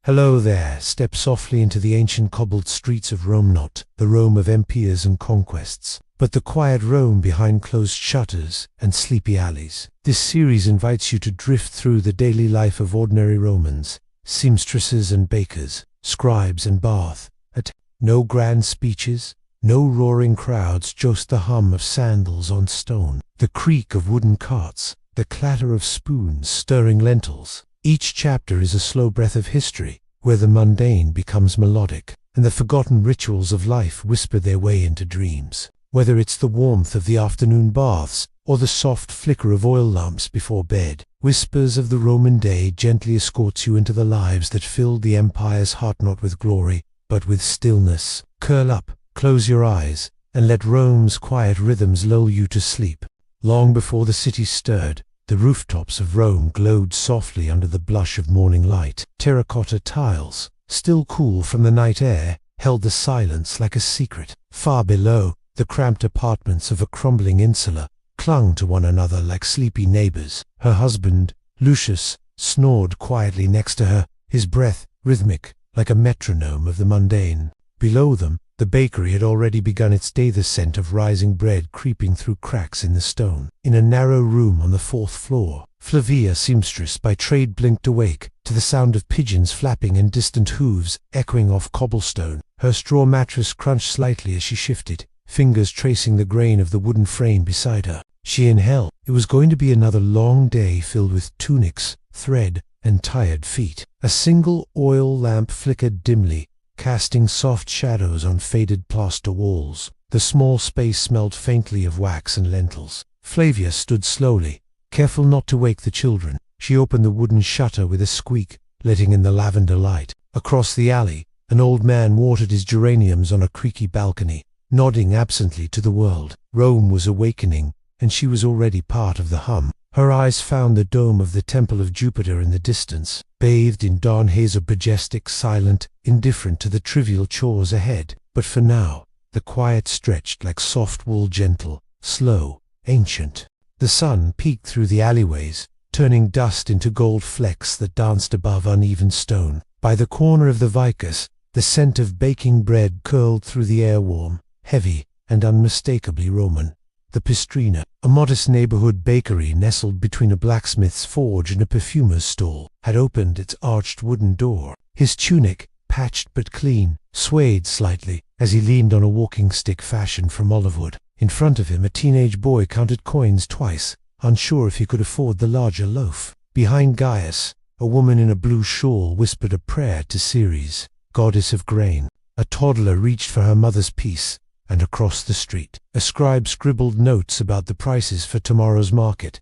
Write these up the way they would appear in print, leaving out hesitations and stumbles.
Hello there, step softly into the ancient cobbled streets of Rome, not the Rome of empires and conquests, but the quiet Rome behind closed shutters and sleepy alleys. This series invites you to drift through the daily life of ordinary Romans, seamstresses and bakers, scribes and bath. No grand speeches, no roaring crowds, just the hum of sandals on stone, the creak of wooden carts, the clatter of spoons stirring lentils. Each chapter is a slow breath of history, where the mundane becomes melodic, and the forgotten rituals of life whisper their way into dreams. Whether it's the warmth of the afternoon baths, or the soft flicker of oil lamps before bed, whispers of the Roman day gently escorts you into the lives that filled the empire's heart, not with glory, but with stillness. Curl up, close your eyes, and let Rome's quiet rhythms lull you to sleep. Long before the city stirred, the rooftops of Rome glowed softly under the blush of morning light. Terracotta tiles, still cool from the night air, held the silence like a secret. Far below, the cramped apartments of a crumbling insula clung to one another like sleepy neighbors. Her husband, Lucius, snored quietly next to her, his breath rhythmic like a metronome of the mundane. Below them, the bakery had already begun its day, the scent of rising bread creeping through cracks in the stone. In a narrow room on the 4th floor, Flavia, seamstress by trade, blinked awake to the sound of pigeons flapping and distant hooves echoing off cobblestone. Her straw mattress crunched slightly as she shifted, fingers tracing the grain of the wooden frame beside her. She inhaled. It was going to be another long day filled with tunics, thread, and tired feet. A single oil lamp flickered dimly, casting soft shadows on faded plaster walls. The small space smelled faintly of wax and lentils. Flavia stood slowly, careful not to wake the children. She opened the wooden shutter with a squeak, letting in the lavender light. Across the alley, an old man watered his geraniums on a creaky balcony, nodding absently to the world. Rome was awakening, and she was already part of the hum. Her eyes found the dome of the Temple of Jupiter in the distance, bathed in dawn haze, majestic, silent, indifferent to the trivial chores ahead. But for now, the quiet stretched like soft wool, gentle, slow, ancient. The sun peeked through the alleyways, turning dust into gold flecks that danced above uneven stone. By the corner of the Vicus, the scent of baking bread curled through the air, warm, heavy, and unmistakably Roman. The Pistrina, a modest neighborhood bakery nestled between a blacksmith's forge and a perfumer's stall, had opened its arched wooden door. His tunic, patched but clean, swayed slightly as he leaned on a walking stick fashioned from olive wood. In front of him, a teenage boy counted coins twice, unsure if he could afford the larger loaf. Behind Gaius, a woman in a blue shawl whispered a prayer to Ceres, goddess of grain. A toddler reached for her mother's piece, and across the street, a scribe scribbled notes about the prices for tomorrow's market.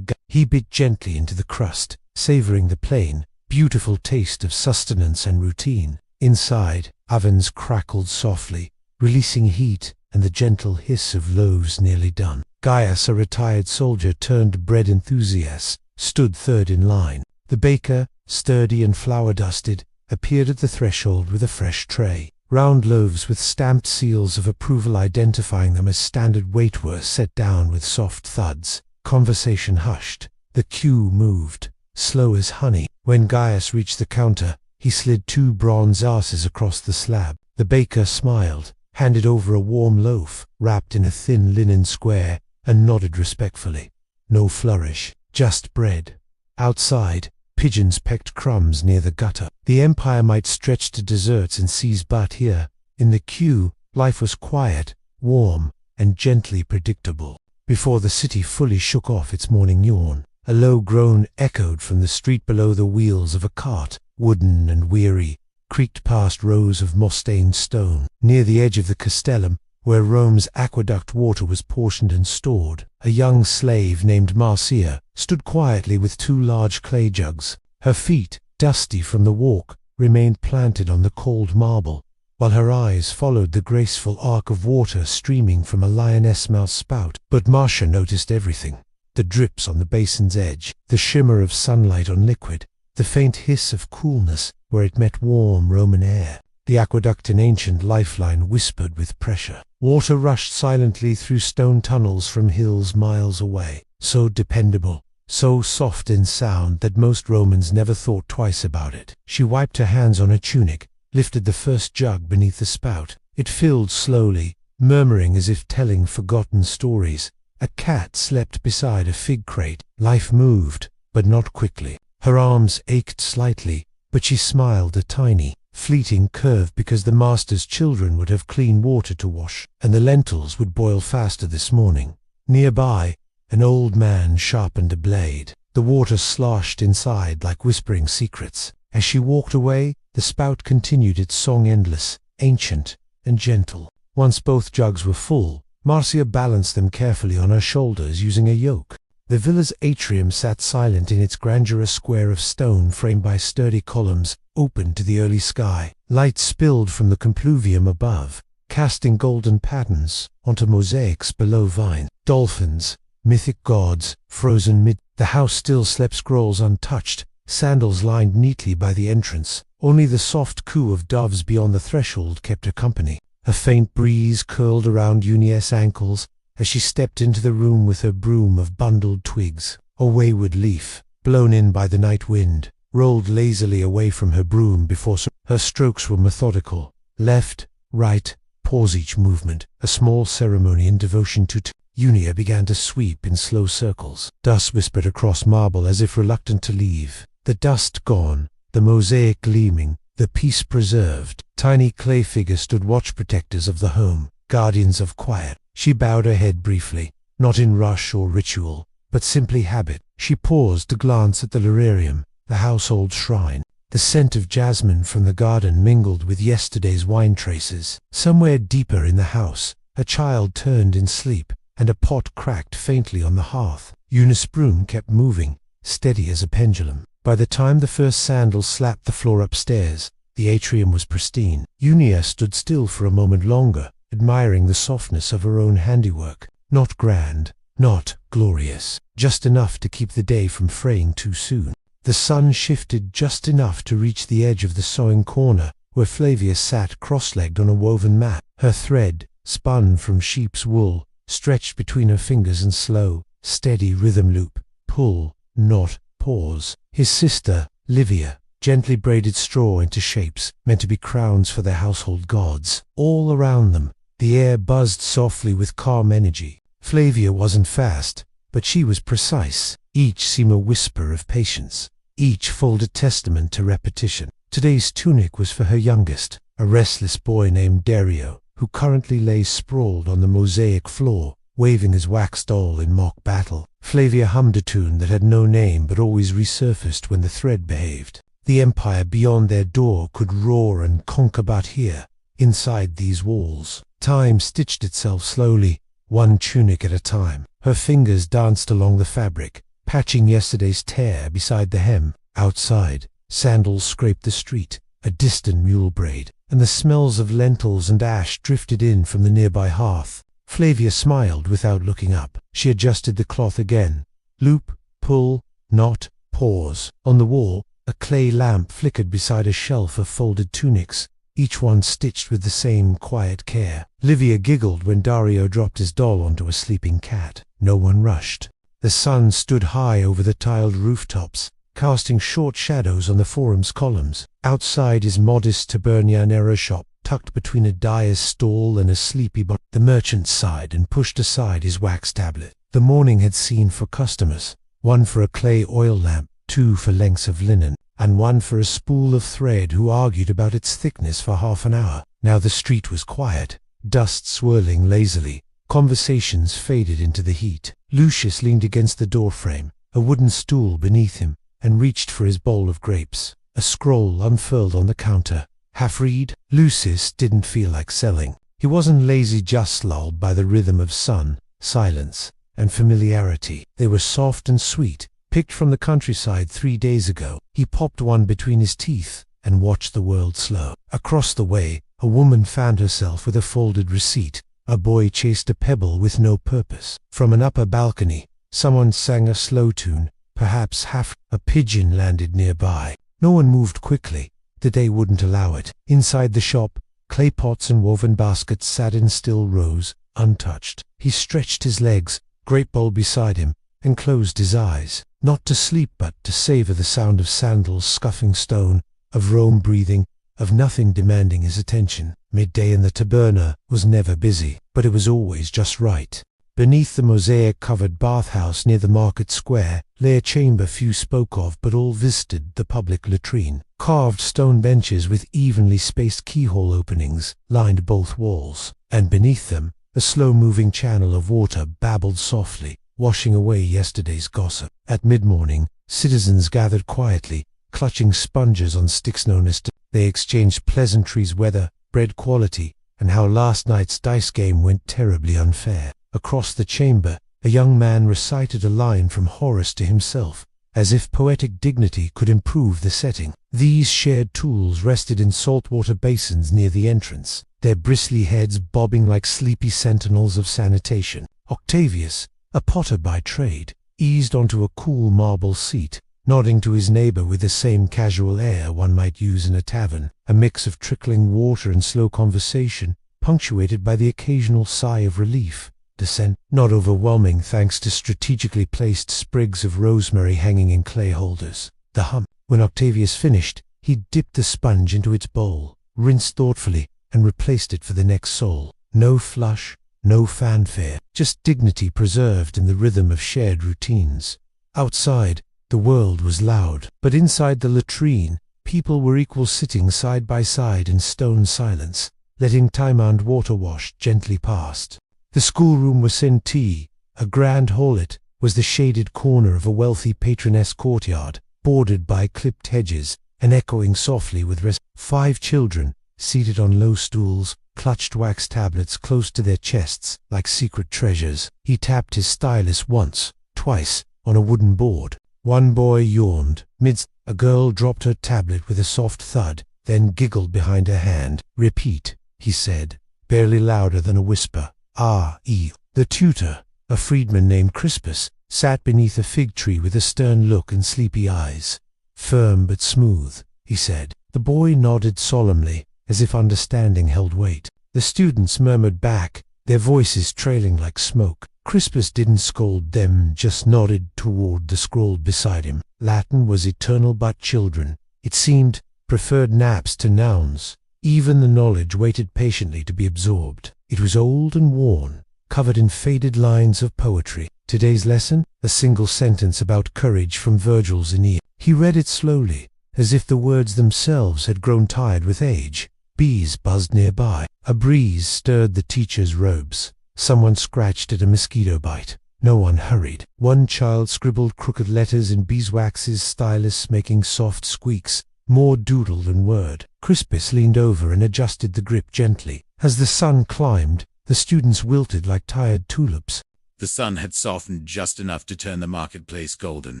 He bit gently into the crust, savoring the plain, beautiful taste of sustenance and routine. Inside, ovens crackled softly, releasing heat and the gentle hiss of loaves nearly done. Gaius, a retired soldier turned bread enthusiast, stood third in line. The baker, sturdy and flour-dusted, appeared at the threshold with a fresh tray. Round loaves with stamped seals of approval identifying them as standard weight were set down with soft thuds. Conversation hushed. The queue moved, slow as honey. When Gaius reached the counter, he slid 2 bronze asses across the slab. The baker smiled, handed over a warm loaf, wrapped in a thin linen square, and nodded respectfully. No flourish, just bread. Outside, pigeons pecked crumbs near the gutter. The empire might stretch to deserts and seas, but here, in the queue, life was quiet, warm, and gently predictable. Before the city fully shook off its morning yawn, a low groan echoed from the street below. The wheels of a cart, wooden and weary, creaked past rows of moss-stained stone. Near the edge of the castellum, where Rome's aqueduct water was portioned and stored, a young slave named Marcia stood quietly with 2 large clay jugs. Her feet, dusty from the walk, remained planted on the cold marble, while her eyes followed the graceful arc of water streaming from a lioness-mouth spout. But Marcia noticed everything: the drips on the basin's edge, the shimmer of sunlight on liquid, the faint hiss of coolness where it met warm Roman air. The aqueduct, an ancient lifeline, whispered with pressure. Water rushed silently through stone tunnels from hills miles away, so dependable, so soft in sound that most Romans never thought twice about it. She wiped her hands on her tunic, lifted the first jug beneath the spout. It filled slowly, murmuring as if telling forgotten stories. A cat slept beside a fig crate. Life moved, but not quickly. Her arms ached slightly, but she smiled a tiny, fleeting curve because the master's children would have clean water to wash, and the lentils would boil faster this morning. Nearby, an old man sharpened a blade. The water sloshed inside like whispering secrets. As she walked away, the spout continued its song, endless, ancient, and gentle. Once both jugs were full, Marcia balanced them carefully on her shoulders using a yoke. The villa's atrium sat silent in its grandeur, a square of stone framed by sturdy columns, open to the early sky. Light spilled from the compluvium above, casting golden patterns onto mosaics below. Vines, dolphins, mythic gods, frozen mid. The house still slept, scrolls untouched, sandals lined neatly by the entrance. Only the soft coo of doves beyond the threshold kept her company. A faint breeze curled around Eunice's ankles as she stepped into the room with her broom of bundled twigs. A wayward leaf, blown in by the night wind, rolled lazily away from her broom before her strokes were methodical. Left, right, pause each movement, a small ceremony in devotion to Unia began to sweep in slow circles. Dust whispered across marble as if reluctant to leave. The dust gone, the mosaic gleaming, the peace preserved. Tiny clay figures stood watch protectors of the home, guardians of quiet. She bowed her head briefly, not in rush or ritual, but simply habit. She paused to glance at the lararium, the household shrine. The scent of jasmine from the garden mingled with yesterday's wine traces. Somewhere deeper in the house, a child turned in sleep, and a pot cracked faintly on the hearth. Eunice's broom kept moving, steady as a pendulum. By the time the first sandal slapped the floor upstairs, the atrium was pristine. Unia stood still for a moment longer, admiring the softness of her own handiwork. Not grand, not glorious, just enough to keep the day from fraying too soon. The sun shifted just enough to reach the edge of the sewing corner, where Flavia sat cross-legged on a woven mat. Her thread, spun from sheep's wool, stretched between her fingers in slow, steady rhythm loop. Pull, knot, pause. His sister, Livia, gently braided straw into shapes meant to be crowns for their household gods. All around them, the air buzzed softly with calm energy. Flavia wasn't fast, but she was precise. Each seemed a whisper of patience, each fold a testament to repetition. Today's tunic was for her youngest, a restless boy named Dario, who currently lay sprawled on the mosaic floor, waving his wax doll in mock battle. Flavia hummed a tune that had no name but always resurfaced when the thread behaved. The empire beyond their door could roar and conquer, but here, inside these walls, time stitched itself slowly, one tunic at a time. Her fingers danced along the fabric, patching yesterday's tear beside the hem. Outside, sandals scraped the street, a distant mule braid, and the smells of lentils and ash drifted in from the nearby hearth. Flavia smiled without looking up. She adjusted the cloth again. Loop, pull, knot, pause. On the wall, a clay lamp flickered beside a shelf of folded tunics, each one stitched with the same quiet care. Livia giggled when Dario dropped his doll onto a sleeping cat. No one rushed. The sun stood high over the tiled rooftops, casting short shadows on the forum's columns. Outside his modest Tabernianera shop, tucked between a dyer's stall and a sleepy body, the merchant sighed and pushed aside his wax tablet. The morning had seen 4 customers, 1 for a clay oil lamp, 2 for lengths of linen, and 1 for a spool of thread who argued about its thickness for half an hour. Now the street was quiet, dust swirling lazily. Conversations faded into the heat. Lucius leaned against the doorframe, a wooden stool beneath him, and reached for his bowl of grapes. A scroll unfurled on the counter. Half-read? Lucius didn't feel like selling. He wasn't lazy, just lulled by the rhythm of sun, silence, and familiarity. They were soft and sweet, picked from the countryside 3 days ago. He popped one between his teeth and watched the world slow. Across the way, a woman fanned herself with a folded receipt. A boy chased a pebble with no purpose. From an upper balcony, someone sang a slow tune, perhaps half. A pigeon landed nearby. No one moved quickly. The day wouldn't allow it. Inside the shop, clay pots and woven baskets sat in still rows, untouched. He stretched his legs, grape bowl beside him, and closed his eyes, not to sleep but to savor the sound of sandals scuffing stone, of Rome breathing, of nothing demanding his attention. Midday in the taberna was never busy, but it was always just right. Beneath the mosaic-covered bathhouse near the market square lay a chamber few spoke of but all visited, the public latrine. Carved stone benches with evenly spaced keyhole openings lined both walls, and beneath them a slow-moving channel of water babbled softly, washing away yesterday's gossip. At mid-morning, citizens gathered quietly, clutching sponges on sticks known as They exchanged pleasantries, weather, bread quality, and how last night's dice game went terribly unfair. Across the chamber, a young man recited a line from Horace to himself, as if poetic dignity could improve the setting. These shared tools rested in saltwater basins near the entrance, their bristly heads bobbing like sleepy sentinels of sanitation. Octavius, a potter by trade, eased onto a cool marble seat, nodding to his neighbor with the same casual air one might use in a tavern, a mix of trickling water and slow conversation, punctuated by the occasional sigh of relief. Descent, not overwhelming thanks to strategically placed sprigs of rosemary hanging in clay holders. The hum. When Octavius finished, he dipped the sponge into its bowl, rinsed thoughtfully, and replaced it for the next soul. No flush, no fanfare, just dignity preserved in the rhythm of shared routines. Outside, the world was loud, but inside the latrine, people were equal, sitting side by side in stone silence, letting time and water wash gently past. The schoolroom was Senti, a grand hall. It was the shaded corner of a wealthy patroness courtyard, bordered by clipped hedges, and echoing softly with rest. 5 children, seated on low stools, clutched wax tablets close to their chests, like secret treasures. He tapped his stylus once, twice, on a wooden board. One boy yawned. Midst, a girl dropped her tablet with a soft thud, then giggled behind her hand. "Repeat," he said, barely louder than a whisper. The tutor, a freedman named Crispus, sat beneath a fig tree with a stern look and sleepy eyes. "Firm but smooth," he said. The boy nodded solemnly, as if understanding held weight. The students murmured back, their voices trailing like smoke. Crispus didn't scold them, just nodded toward the scroll beside him. Latin was eternal, but children, it seemed, preferred naps to nouns. Even the knowledge waited patiently to be absorbed. It was old and worn, covered in faded lines of poetry. Today's lesson, a single sentence about courage from Virgil's Aeneid. He read it slowly, as if the words themselves had grown tired with age. Bees buzzed nearby. A breeze stirred the teacher's robes. Someone scratched at a mosquito bite. No one hurried. One child scribbled crooked letters in beeswax's stylus, making soft squeaks, more doodle than word. Crispus leaned over and adjusted the grip gently. As the sun climbed, the students wilted like tired tulips. The sun had softened just enough to turn the marketplace golden.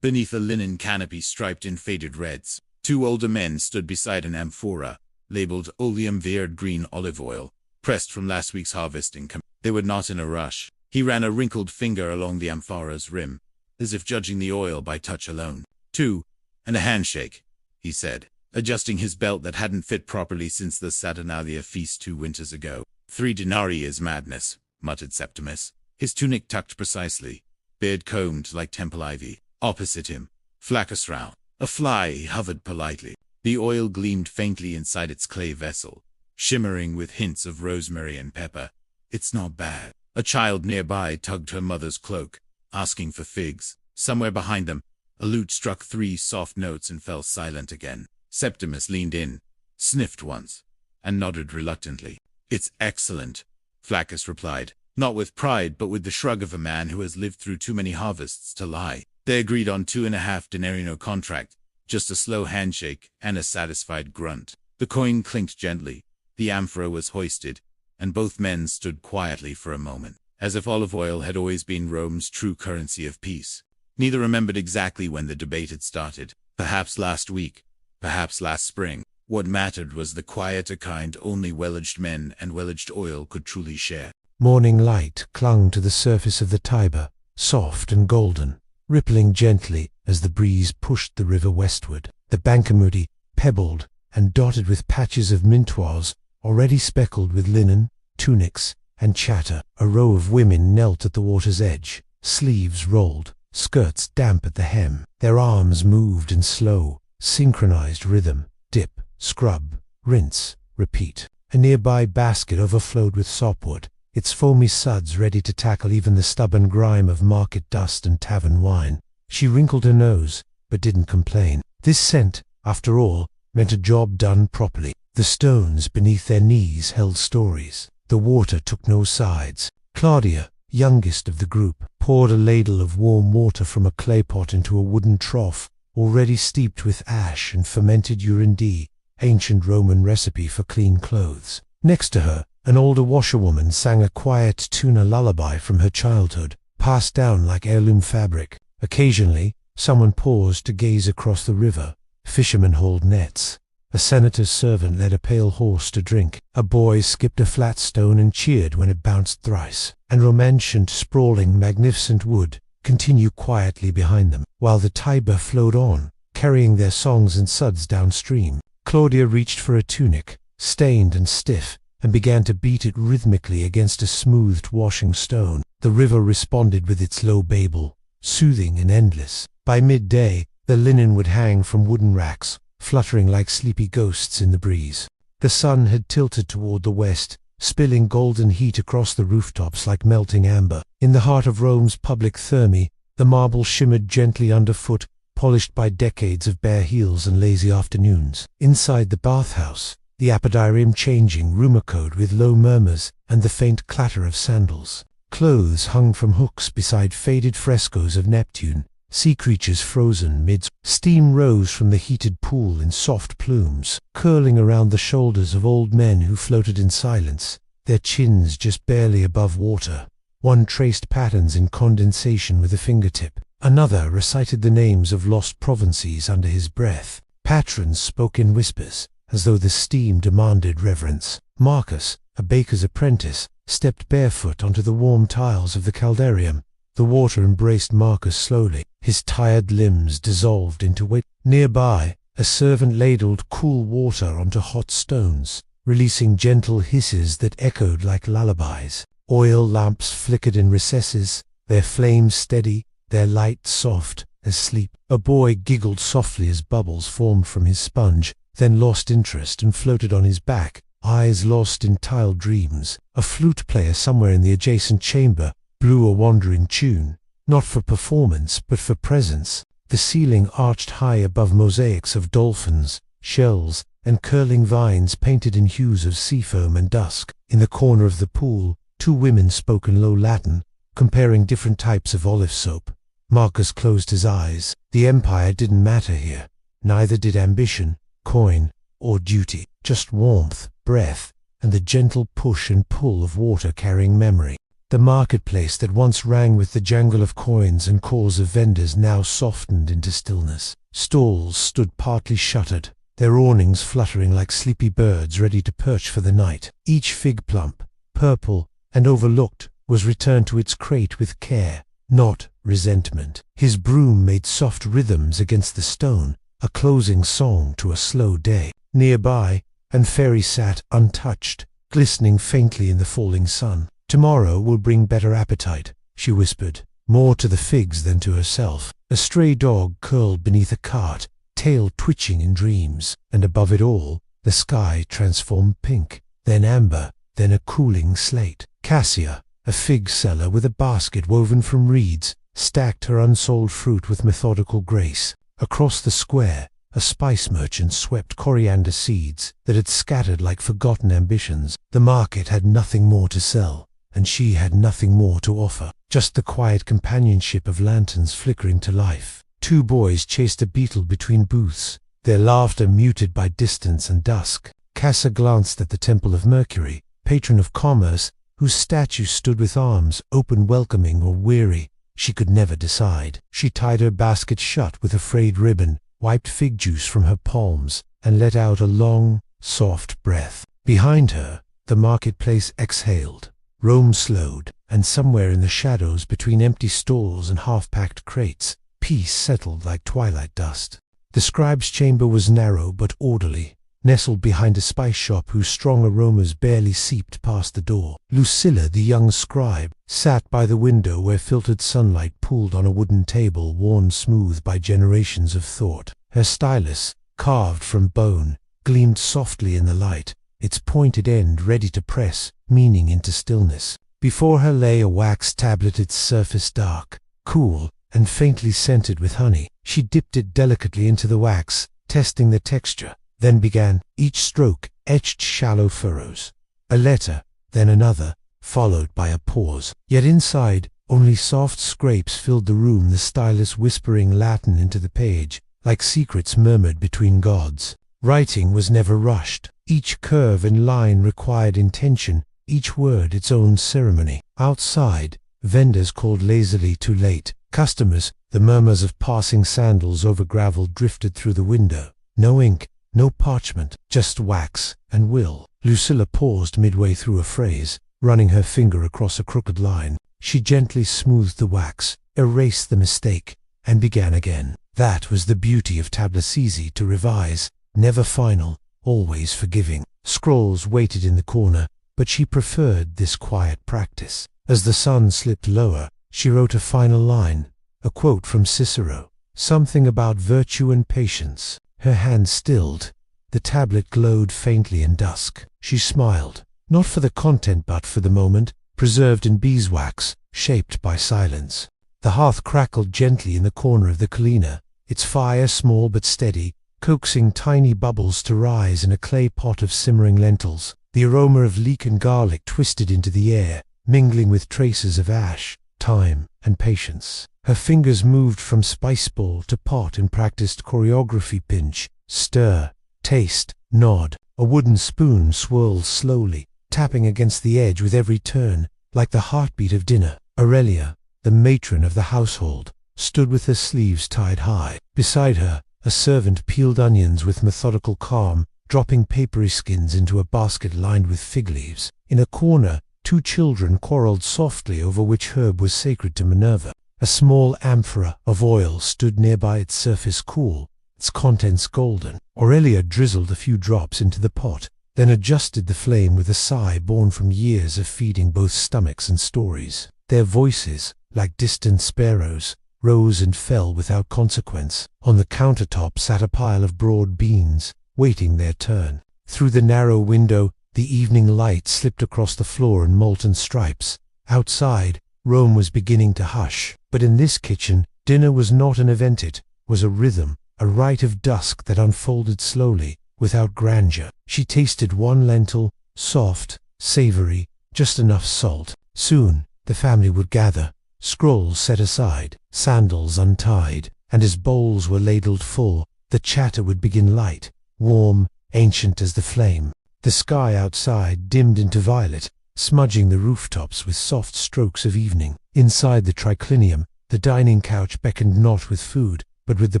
Beneath a linen canopy striped in faded reds, 2 older men stood beside an amphora, labeled Oleum Verde green olive oil, pressed from last week's harvesting. They were not in a rush. He ran a wrinkled finger along the amphora's rim, as if judging the oil by touch alone. 2, and a handshake, he said, adjusting his belt that hadn't fit properly since the Saturnalia feast 2 winters ago. 3 denarii is madness, muttered Septimus, his tunic tucked precisely, beard combed like temple ivy. Opposite him, Flaccus Rao, a fly hovered politely. The oil gleamed faintly inside its clay vessel, shimmering with hints of rosemary and pepper. "It's not bad." A child nearby tugged her mother's cloak, asking for figs. Somewhere behind them, a lute struck 3 soft notes and fell silent again. Septimus leaned in, sniffed once, and nodded reluctantly. "It's excellent," Flaccus replied, not with pride but with the shrug of a man who has lived through too many harvests to lie. They agreed on 2.5 denarino contract, just a slow handshake and a satisfied grunt. The coin clinked gently, the amphora was hoisted, and both men stood quietly for a moment, as if olive oil had always been Rome's true currency of peace. Neither remembered exactly when the debate had started. Perhaps last week, perhaps last spring. What mattered was the quieter kind only well-aged men and well-aged oil could truly share. Morning light clung to the surface of the Tiber, soft and golden, rippling gently as the breeze pushed the river westward. The Bancamuti, pebbled and dotted with patches of mintoise, already speckled with linen, tunics, and chatter. A row of women knelt at the water's edge, sleeves rolled, skirts damp at the hem. Their arms moved in slow, synchronized rhythm. Dip, scrub, rinse, repeat. A nearby basket overflowed with sopwood, its foamy suds ready to tackle even the stubborn grime of market dust and tavern wine. She wrinkled her nose, but didn't complain. This scent, after all, meant a job done properly. The stones beneath their knees held stories. The water took no sides. Claudia, youngest of the group, poured a ladle of warm water from a clay pot into a wooden trough, already steeped with ash and fermented urinde, ancient Roman recipe for clean clothes. Next to her, an older washerwoman sang a quiet tuna lullaby from her childhood, passed down like heirloom fabric. Occasionally, someone paused to gaze across the river. Fishermen hauled nets. A senator's servant led a pale horse to drink. A boy skipped a flat stone and cheered when it bounced thrice. And romancient, sprawling, magnificent wood continued quietly behind them, while the Tiber flowed on, carrying their songs and suds downstream. Claudia reached for a tunic, stained and stiff, and began to beat it rhythmically against a smoothed washing stone. The river responded with its low babble, soothing and endless. By midday, the linen would hang from wooden racks, fluttering like sleepy ghosts in the breeze. The sun had tilted toward the west, spilling golden heat across the rooftops like melting amber. In the heart of Rome's public thermae, the marble shimmered gently underfoot, polished by decades of bare heels and lazy afternoons. Inside the bathhouse, the apodarium changing rumor-code with low murmurs and the faint clatter of sandals. Clothes hung from hooks beside faded frescoes of Neptune, sea creatures frozen mid. Steam rose from the heated pool in soft plumes, curling around the shoulders of old men who floated in silence, their chins just barely above water. One traced patterns in condensation with a fingertip. Another recited the names of lost provinces under his breath. Patrons spoke in whispers, as though the steam demanded reverence. Marcus, a baker's apprentice, stepped barefoot onto the warm tiles of the caldarium. The water embraced Marcus slowly. His tired limbs dissolved into weight. Nearby, a servant ladled cool water onto hot stones, releasing gentle hisses that echoed like lullabies. Oil lamps flickered in recesses, their flames steady, their light soft as sleep. A boy giggled softly as bubbles formed from his sponge, then lost interest and floated on his back, eyes lost in tiled dreams. A flute player somewhere in the adjacent chamber blew a wandering tune, not for performance but for presence. The ceiling arched high above mosaics of dolphins, shells, and curling vines painted in hues of seafoam and dusk. In the corner of the pool, two women spoke in low Latin, comparing different types of olive soap. Marcus closed his eyes. The empire didn't matter here. Neither did ambition, coin, or duty. Just warmth, breath, and the gentle push and pull of water carrying memory. The marketplace that once rang with the jangle of coins and calls of vendors now softened into stillness. Stalls stood partly shuttered, their awnings fluttering like sleepy birds ready to perch for the night. Each fig plump, purple, and overlooked, was returned to its crate with care, not resentment. His broom made soft rhythms against the stone, a closing song to a slow day. Nearby, An Fairy sat untouched, glistening faintly in the falling sun. "Tomorrow will bring better appetite," she whispered, more to the figs than to herself. A stray dog curled beneath a cart, tail twitching in dreams, and above it all, the sky transformed pink, then amber, then a cooling slate. Cassia, a fig seller with a basket woven from reeds, stacked her unsold fruit with methodical grace. Across the square, a spice merchant swept coriander seeds that had scattered like forgotten ambitions. The market had nothing more to sell, and she had nothing more to offer, just the quiet companionship of lanterns flickering to life. Two boys chased a beetle between booths, their laughter muted by distance and dusk. Cassia glanced at the Temple of Mercury, patron of commerce, whose statue stood with arms open, welcoming or weary. She could never decide. She tied her basket shut with a frayed ribbon, wiped fig juice from her palms, and let out a long, soft breath. Behind her, the marketplace exhaled. Rome slowed, and somewhere in the shadows between empty stalls and half-packed crates, peace settled like twilight dust. The scribe's chamber was narrow but orderly, nestled behind a spice shop whose strong aromas barely seeped past the door. Lucilla, the young scribe, sat by the window where filtered sunlight pooled on a wooden table worn smooth by generations of thought. Her stylus, carved from bone, gleamed softly in the light, its pointed end ready to press meaning into stillness. Before her lay a wax tablet, its surface dark, cool, and faintly scented with honey. She dipped it delicately into the wax, testing the texture, then began. Each stroke etched shallow furrows. A letter, then another, followed by a pause. Yet inside, only soft scrapes filled the room, the stylus whispering Latin into the page, like secrets murmured between gods. Writing was never rushed. Each curve and line required intention, each word its own ceremony. Outside, vendors called lazily too late. Customers, the murmurs of passing sandals over gravel drifted through the window. No ink, no parchment, just wax and will. Lucilla paused midway through a phrase, running her finger across a crooked line. She gently smoothed the wax, erased the mistake, and began again. That was the beauty of tablets, easy to revise, never final, always forgiving. Scrolls waited in the corner, but she preferred this quiet practice. As the sun slipped lower, she wrote a final line, a quote from Cicero, something about virtue and patience. Her hand stilled. The tablet glowed faintly in dusk. She smiled, not for the content but for the moment, preserved in beeswax, shaped by silence. The hearth crackled gently in the corner of the Kalina, its fire small but steady, coaxing tiny bubbles to rise in a clay pot of simmering lentils. The aroma of leek and garlic twisted into the air, mingling with traces of ash, time, and patience. Her fingers moved from spice bowl to pot in practiced choreography: pinch, stir, taste, nod. A wooden spoon swirled slowly, tapping against the edge with every turn, like the heartbeat of dinner. Aurelia, the matron of the household, stood with her sleeves tied high. Beside her, a servant peeled onions with methodical calm, dropping papery skins into a basket lined with fig leaves. In a corner, two children quarreled softly over which herb was sacred to Minerva. A small amphora of oil stood nearby, its surface cool, its contents golden. Aurelia drizzled a few drops into the pot, then adjusted the flame with a sigh born from years of feeding both stomachs and stories. Their voices, like distant sparrows, rose and fell without consequence. On the countertop sat a pile of broad beans, waiting their turn. Through the narrow window, the evening light slipped across the floor in molten stripes. Outside, Rome was beginning to hush. But in this kitchen, dinner was not an event, it was a rhythm, a rite of dusk that unfolded slowly, without grandeur. She tasted one lentil, soft, savory, just enough salt. Soon, the family would gather, scrolls set aside, sandals untied, and as bowls were ladled full, the chatter would begin, light, warm, ancient as the flame. The sky outside dimmed into violet, smudging the rooftops with soft strokes of evening. Inside the triclinium, the dining couch beckoned not with food, but with the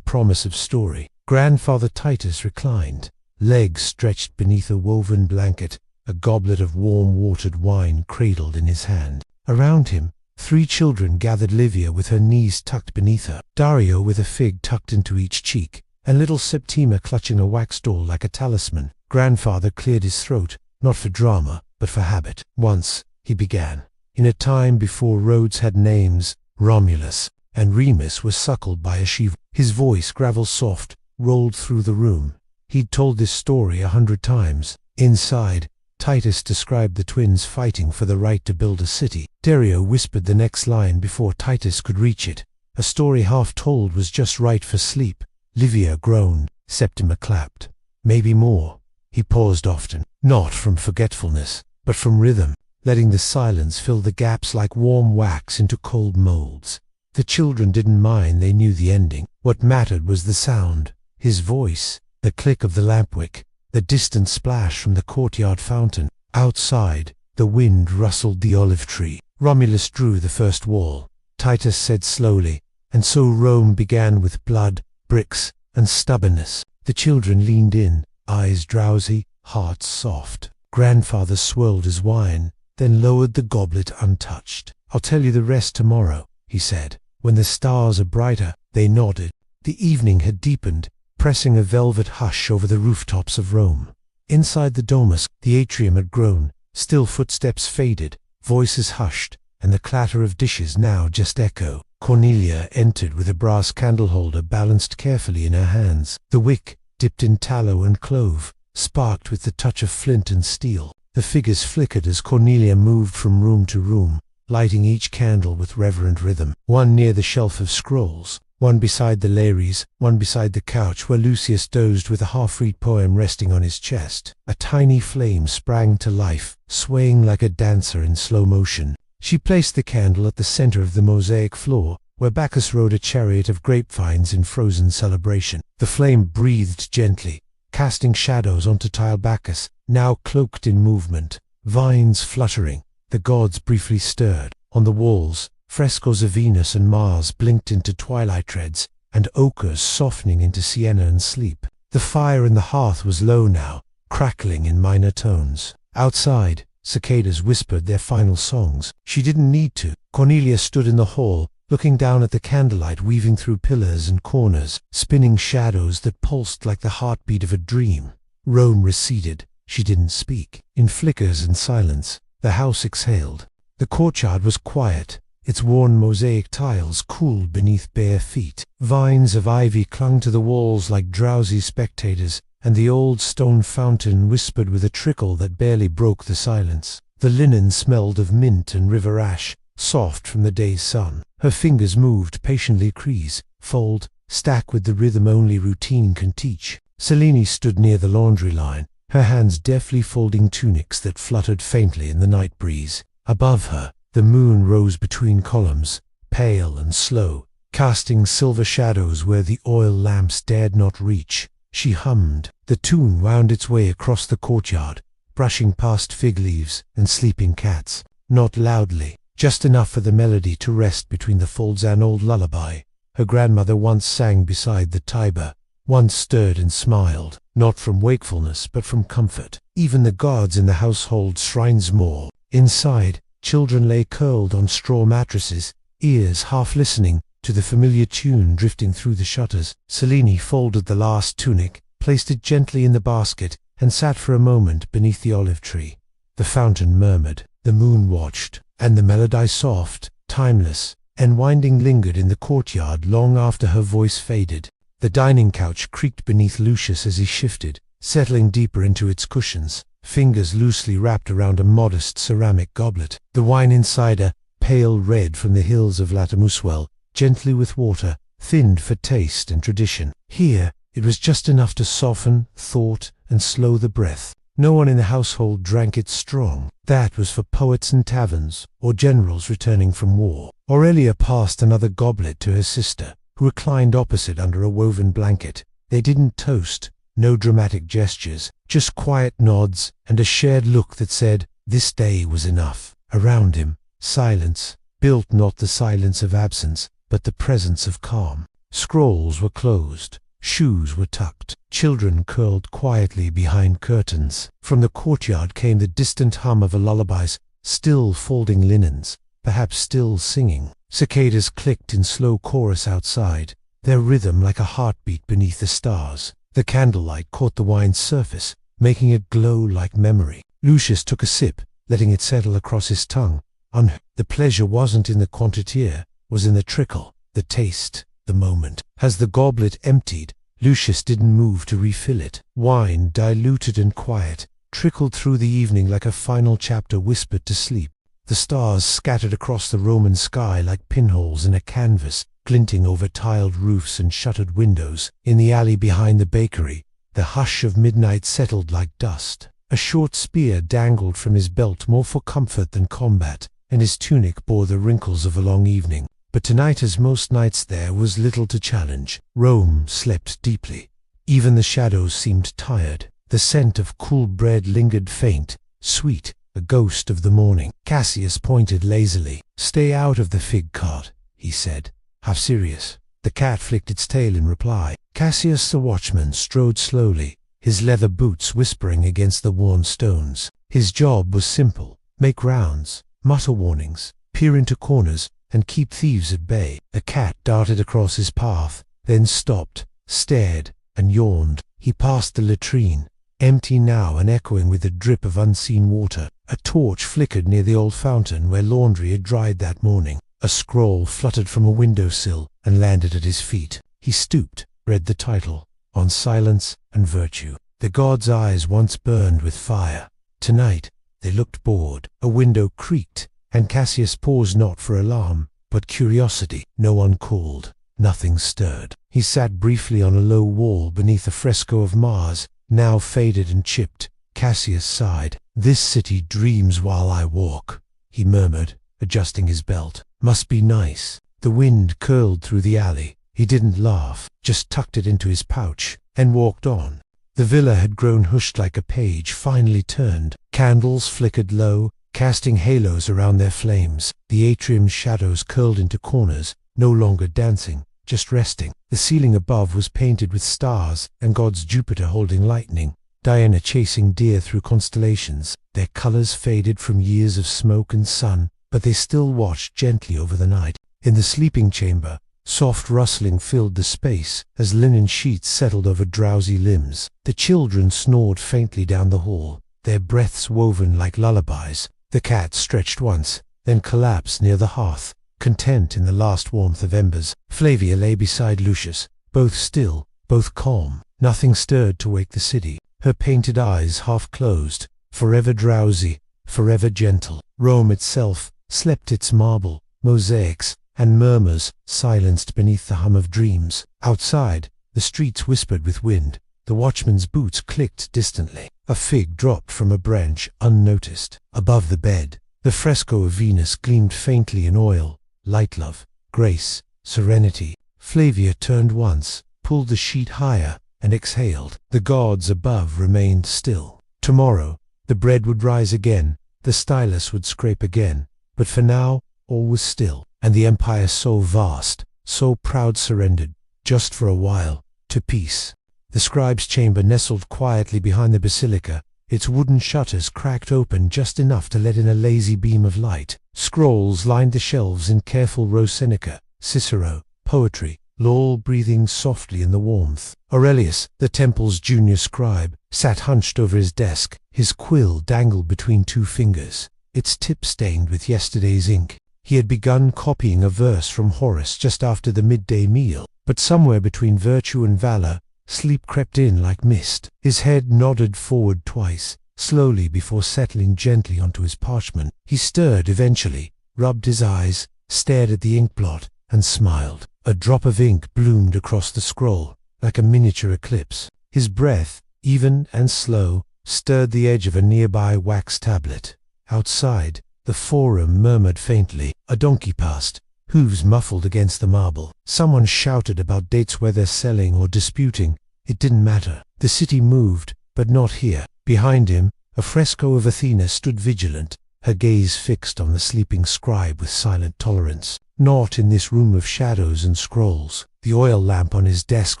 promise of story. Grandfather Titus reclined, legs stretched beneath a woven blanket, a goblet of warm-watered wine cradled in his hand. Around him, three children gathered: Livia with her knees tucked beneath her, Dario with a fig tucked into each cheek, and little Septima clutching a wax doll like a talisman. Grandfather cleared his throat, not for drama, but for habit. Once, he began, in a time before roads had names, Romulus and Remus were suckled by a she. His voice, gravel soft, rolled through the room. He'd told this story 100 times. Inside, Titus described the twins fighting for the right to build a city. Dario whispered the next line before Titus could reach it. A story half told was just right for sleep. Livia groaned. Septima clapped. Maybe more. He paused often, not from forgetfulness, but from rhythm, letting the silence fill the gaps like warm wax into cold molds. The children didn't mind, they knew the ending. What mattered was the sound, his voice, the click of the lampwick, the distant splash from the courtyard fountain. Outside, the wind rustled the olive tree. Romulus drew the first wall. Titus said slowly, and so Rome began, with blood, bricks, and stubbornness. The children leaned in, eyes drowsy, hearts soft. Grandfather swirled his wine, then lowered the goblet untouched. I'll tell you the rest tomorrow, he said. When the stars are brighter. They nodded. The evening had deepened, pressing a velvet hush over the rooftops of Rome. Inside the domus, the atrium had grown, still footsteps faded, voices hushed, and the clatter of dishes now just echo. Cornelia entered with a brass candle-holder balanced carefully in her hands. The wick, dipped in tallow and clove, sparked with the touch of flint and steel. The figures flickered as Cornelia moved from room to room, lighting each candle with reverent rhythm. One near the shelf of scrolls, one beside the Lares, one beside the couch where Lucius dozed with a half-read poem resting on his chest. A tiny flame sprang to life, swaying like a dancer in slow motion. She placed the candle at the center of the mosaic floor, where Bacchus rode a chariot of grapevines in frozen celebration. The flame breathed gently, casting shadows onto tile Bacchus, now cloaked in movement. Vines fluttering, the gods briefly stirred. On the walls, frescoes of Venus and Mars blinked into twilight reds, and ochres softening into sienna and sleep. The fire in the hearth was low now, crackling in minor tones. Outside, cicadas whispered their final songs. She didn't need to. Cornelia stood in the hall, looking down at the candlelight weaving through pillars and corners, spinning shadows that pulsed like the heartbeat of a dream. Rome receded. She didn't speak. In flickers and silence, the house exhaled. The courtyard was quiet, its worn mosaic tiles cooled beneath bare feet. Vines of ivy clung to the walls like drowsy spectators, and the old stone fountain whispered with a trickle that barely broke the silence. The linen smelled of mint and river ash, soft from the day's sun. Her fingers moved patiently, crease, fold, stack with the rhythm only routine can teach. Selene stood near the laundry line, her hands deftly folding tunics that fluttered faintly in the night breeze. Above her, the moon rose between columns, pale and slow, casting silver shadows where the oil lamps dared not reach. She hummed. The tune wound its way across the courtyard, brushing past fig leaves and sleeping cats. Not loudly, just enough for the melody to rest between the folds. An old lullaby her grandmother once sang beside the Tiber, once stirred and smiled, not from wakefulness but from comfort. Even the gods in the household shrines more. Inside, children lay curled on straw mattresses, ears half listening to the familiar tune drifting through the shutters. Selene folded the last tunic, placed it gently in the basket, and sat for a moment beneath the olive tree. The fountain murmured, the moon watched, and the melody, soft, timeless, and winding, lingered in the courtyard long after her voice faded. The dining couch creaked beneath Lucius as he shifted, settling deeper into its cushions, fingers loosely wrapped around a modest ceramic goblet. The wine inside, a pale red from the hills of Latamuswell, gently with water, thinned for taste and tradition. Here, it was just enough to soften thought and slow the breath. No one in the household drank it strong. That was for poets in taverns, or generals returning from war. Aurelia passed another goblet to her sister, who reclined opposite under a woven blanket. They didn't toast, no dramatic gestures, just quiet nods and a shared look that said, this day was enough. Around him, silence, built not the silence of absence, but the presence of calm. Scrolls were closed, shoes were tucked, children curled quietly behind curtains. From the courtyard came the distant hum of a lullaby's, still folding linens, perhaps still singing. Cicadas clicked in slow chorus outside, their rhythm like a heartbeat beneath the stars. The candlelight caught the wine's surface, making it glow like memory. Lucius took a sip, letting it settle across his tongue. The pleasure wasn't in the quantity, was in the trickle, the taste, the moment. As the goblet emptied, Lucius didn't move to refill it. Wine, diluted and quiet, trickled through the evening like a final chapter whispered to sleep. The stars scattered across the Roman sky like pinholes in a canvas, glinting over tiled roofs and shuttered windows. In the alley behind the bakery, the hush of midnight settled like dust. A short spear dangled from his belt more for comfort than combat, and his tunic bore the wrinkles of a long evening. But tonight, as most nights, there was little to challenge. Rome slept deeply. Even the shadows seemed tired. The scent of cool bread lingered faint, sweet, a ghost of the morning. Cassius pointed lazily. "Stay out of the fig cart," he said, half serious. The cat flicked its tail in reply. Cassius the watchman strode slowly, his leather boots whispering against the worn stones. His job was simple: make rounds, mutter warnings, peer into corners, and keep thieves at bay. A cat darted across his path, then stopped, stared, and yawned. He passed the latrine, empty now and echoing with the drip of unseen water. A torch flickered near the old fountain where laundry had dried that morning. A scroll fluttered from a windowsill and landed at his feet. He stooped, read the title, On Silence and Virtue. The god's eyes once burned with fire. Tonight they looked bored. A window creaked, and Cassius paused not for alarm, but curiosity. No one called. Nothing stirred. He sat briefly on a low wall beneath a fresco of Mars, now faded and chipped. Cassius sighed. "This city dreams while I walk," he murmured, adjusting his belt. "Must be nice." The wind curled through the alley. He didn't laugh, just tucked it into his pouch, and walked on. The villa had grown hushed like a page finally turned. Candles flickered low, casting halos around their flames. The atrium's shadows curled into corners, no longer dancing, just resting. The ceiling above was painted with stars, and gods Jupiter holding lightning, Diana chasing deer through constellations. Their colors faded from years of smoke and sun, but they still watched gently over the night. In the sleeping chamber, soft rustling filled the space as linen sheets settled over drowsy limbs. The children snored faintly down the hall, their breaths woven like lullabies. The cat stretched once, then collapsed near the hearth, content in the last warmth of embers. Flavia lay beside Lucius, both still, both calm. Nothing stirred to wake the city. Her painted eyes half closed, forever drowsy, forever gentle. Rome itself slept its marble, mosaics, and murmurs silenced beneath the hum of dreams. Outside, the streets whispered with wind. The watchman's boots clicked distantly. A fig dropped from a branch unnoticed. Above the bed, the fresco of Venus gleamed faintly in oil. Light, love, grace, serenity. Flavia turned once, pulled the sheet higher, and exhaled. The gods above remained still. Tomorrow, the bread would rise again, the stylus would scrape again, but for now, all was still, and the empire so vast, so proud surrendered, just for a while, to peace. The scribe's chamber nestled quietly behind the basilica, its wooden shutters cracked open just enough to let in a lazy beam of light. Scrolls lined the shelves in careful row. Seneca, Cicero, poetry, all breathing softly in the warmth. Aurelius, the temple's junior scribe, sat hunched over his desk. His quill dangled between two fingers, its tip stained with yesterday's ink. He had begun copying a verse from Horace just after the midday meal, but somewhere between virtue and valor, sleep crept in like mist. His head nodded forward twice, slowly before settling gently onto his parchment. He stirred eventually, rubbed his eyes, stared at the inkblot, and smiled. A drop of ink bloomed across the scroll, like a miniature eclipse. His breath, even and slow, stirred the edge of a nearby wax tablet. Outside, the forum murmured faintly. A donkey passed, hooves muffled against the marble. Someone shouted about dates where they're selling or disputing. It didn't matter. The city moved, but not here. Behind him, a fresco of Athena stood vigilant, her gaze fixed on the sleeping scribe with silent tolerance. Not in this room of shadows and scrolls. The oil lamp on his desk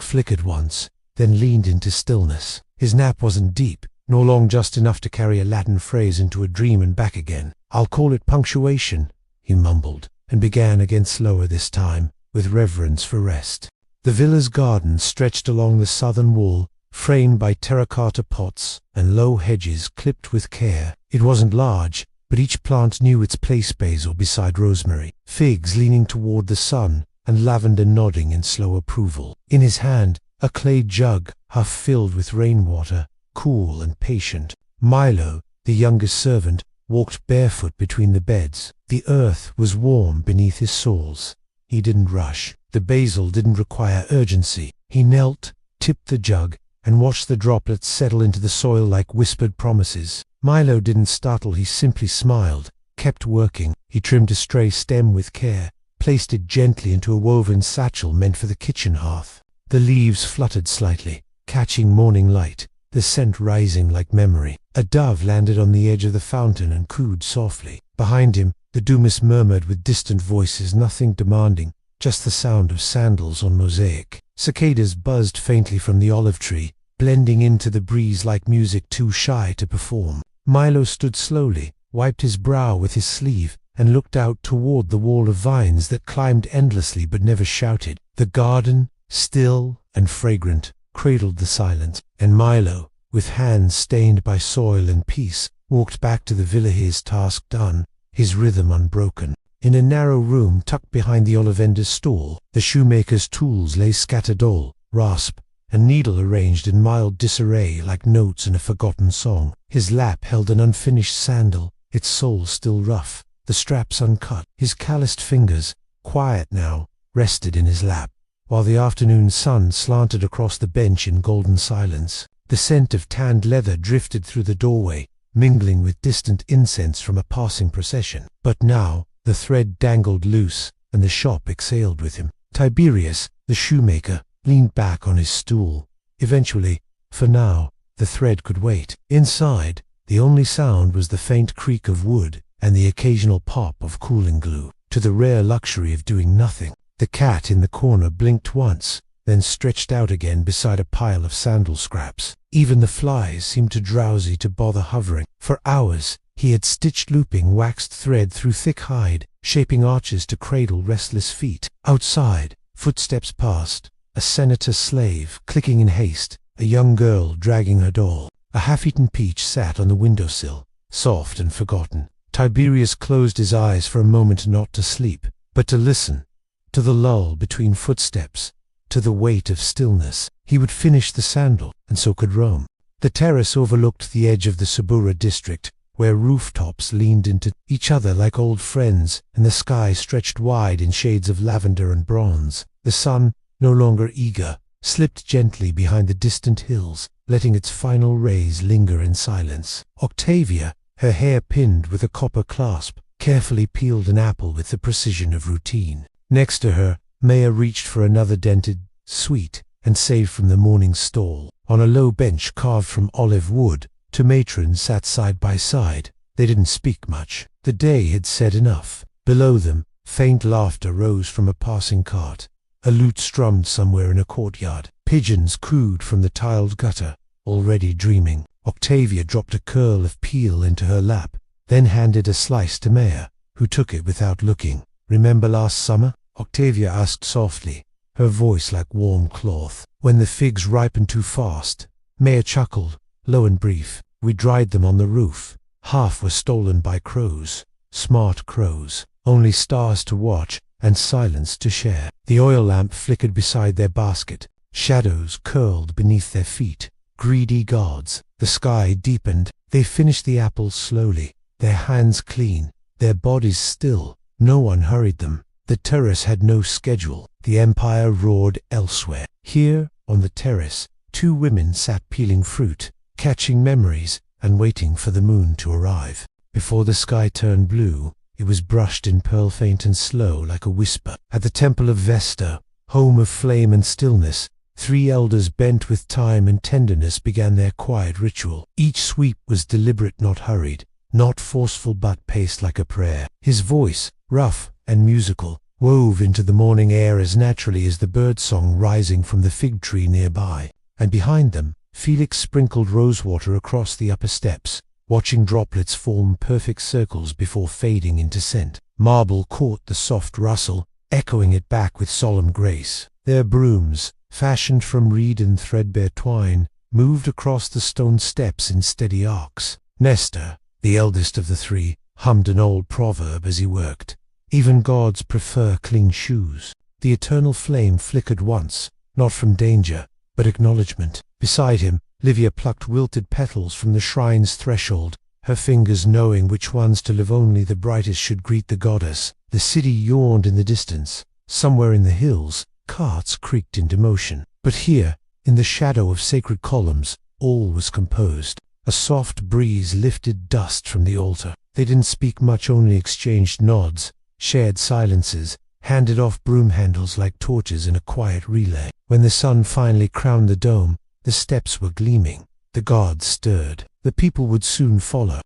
flickered once, then leaned into stillness. His nap wasn't deep, nor long, just enough to carry a Latin phrase into a dream and back again. "I'll call it punctuation," he mumbled, and began again slower this time, with reverence for rest. The villa's garden stretched along the southern wall, framed by terracotta pots and low hedges clipped with care. It wasn't large, but each plant knew its place: basil beside rosemary, figs leaning toward the sun, and lavender nodding in slow approval. In his hand, a clay jug, half filled with rainwater, cool and patient. Milo, the youngest servant, walked barefoot between the beds. The earth was warm beneath his soles. He didn't rush. The basil didn't require urgency. He knelt, tipped the jug, and watched the droplets settle into the soil like whispered promises. Milo didn't startle, he simply smiled, kept working. He trimmed a stray stem with care, placed it gently into a woven satchel meant for the kitchen hearth. The leaves fluttered slightly, catching morning light, the scent rising like memory. A dove landed on the edge of the fountain and cooed softly. Behind him, the Dumas murmured with distant voices, nothing demanding, just the sound of sandals on mosaic. Cicadas buzzed faintly from the olive tree, blending into the breeze like music too shy to perform. Milo stood slowly, wiped his brow with his sleeve, and looked out toward the wall of vines that climbed endlessly but never shouted. The garden, still and fragrant, cradled the silence, and Milo, with hands stained by soil and peace, walked back to the villa, his task done, his rhythm unbroken. In a narrow room tucked behind the Ollivander's stall, the shoemaker's tools lay scattered, awl, rasp, and needle arranged in mild disarray like notes in a forgotten song. His lap held an unfinished sandal, its sole still rough, the straps uncut. His calloused fingers, quiet now, rested in his lap, while the afternoon sun slanted across the bench in golden silence. The scent of tanned leather drifted through the doorway, mingling with distant incense from a passing procession. But now the thread dangled loose, and the shop exhaled with him. Tiberius, the shoemaker, leaned back on his stool. Eventually, for now, the thread could wait. Inside, the only sound was the faint creak of wood and the occasional pop of cooling glue. To the rare luxury of doing nothing, the cat in the corner blinked once, then stretched out again beside a pile of sandal scraps. Even the flies seemed too drowsy to bother hovering. For hours, he had stitched looping waxed thread through thick hide, shaping arches to cradle restless feet. Outside, footsteps passed, a senator's slave clicking in haste, a young girl dragging her doll. A half-eaten peach sat on the windowsill, soft and forgotten. Tiberius closed his eyes for a moment, not to sleep, but to listen, to the lull between footsteps, to the weight of stillness. He would finish the sandal, and so could Rome. The terrace overlooked the edge of the Subura district, where rooftops leaned into each other like old friends, and the sky stretched wide in shades of lavender and bronze. The sun, no longer eager, slipped gently behind the distant hills, letting its final rays linger in silence. Octavia, her hair pinned with a copper clasp, carefully peeled an apple with the precision of routine. Next to her, Maya reached for another dented sweet and saved from the morning stall. On a low bench carved from olive wood, two matrons sat side by side. They didn't speak much. The day had said enough. Below them, faint laughter rose from a passing cart. A lute strummed somewhere in a courtyard. Pigeons cooed from the tiled gutter, already dreaming. Octavia dropped a curl of peel into her lap, then handed a slice to Maya, who took it without looking. "Remember last summer?" Octavia asked softly, her voice like warm cloth. "When the figs ripened too fast?" Maya chuckled, low and brief. "We dried them on the roof. Half were stolen by crows. Smart crows. Only stars to watch, and silence to share." The oil lamp flickered beside their basket. Shadows curled beneath their feet. Greedy gods. The sky deepened. They finished the apples slowly, their hands clean, their bodies still. No one hurried them. The terrace had no schedule. The empire roared elsewhere. Here, on the terrace, two women sat peeling fruit, catching memories, and waiting for the moon to arrive. Before the sky turned blue, it was brushed in pearl, faint and slow like a whisper. At the temple of Vesta, home of flame and stillness, three elders bent with time and tenderness began their quiet ritual. Each sweep was deliberate, not hurried, not forceful, but paced like a prayer. His voice, rough and musical, wove into the morning air as naturally as the birdsong rising from the fig tree nearby. And behind them, Felix sprinkled rosewater across the upper steps, watching droplets form perfect circles before fading into scent. Marble caught the soft rustle, echoing it back with solemn grace. Their brooms, fashioned from reed and threadbare twine, moved across the stone steps in steady arcs. Nestor, the eldest of the three, hummed an old proverb as he worked. "Even gods prefer clean shoes." The eternal flame flickered once, not from danger, but acknowledgement. Beside him, Livia plucked wilted petals from the shrine's threshold, her fingers knowing which ones to live. Only the brightest should greet the goddess. The city yawned in the distance. Somewhere in the hills, carts creaked into motion. But here, in the shadow of sacred columns, all was composed. A soft breeze lifted dust from the altar. They didn't speak much, only exchanged nods, shared silences, handed off broom handles like torches in a quiet relay. When the sun finally crowned the dome, the steps were gleaming. The gods stirred. The people would soon follow.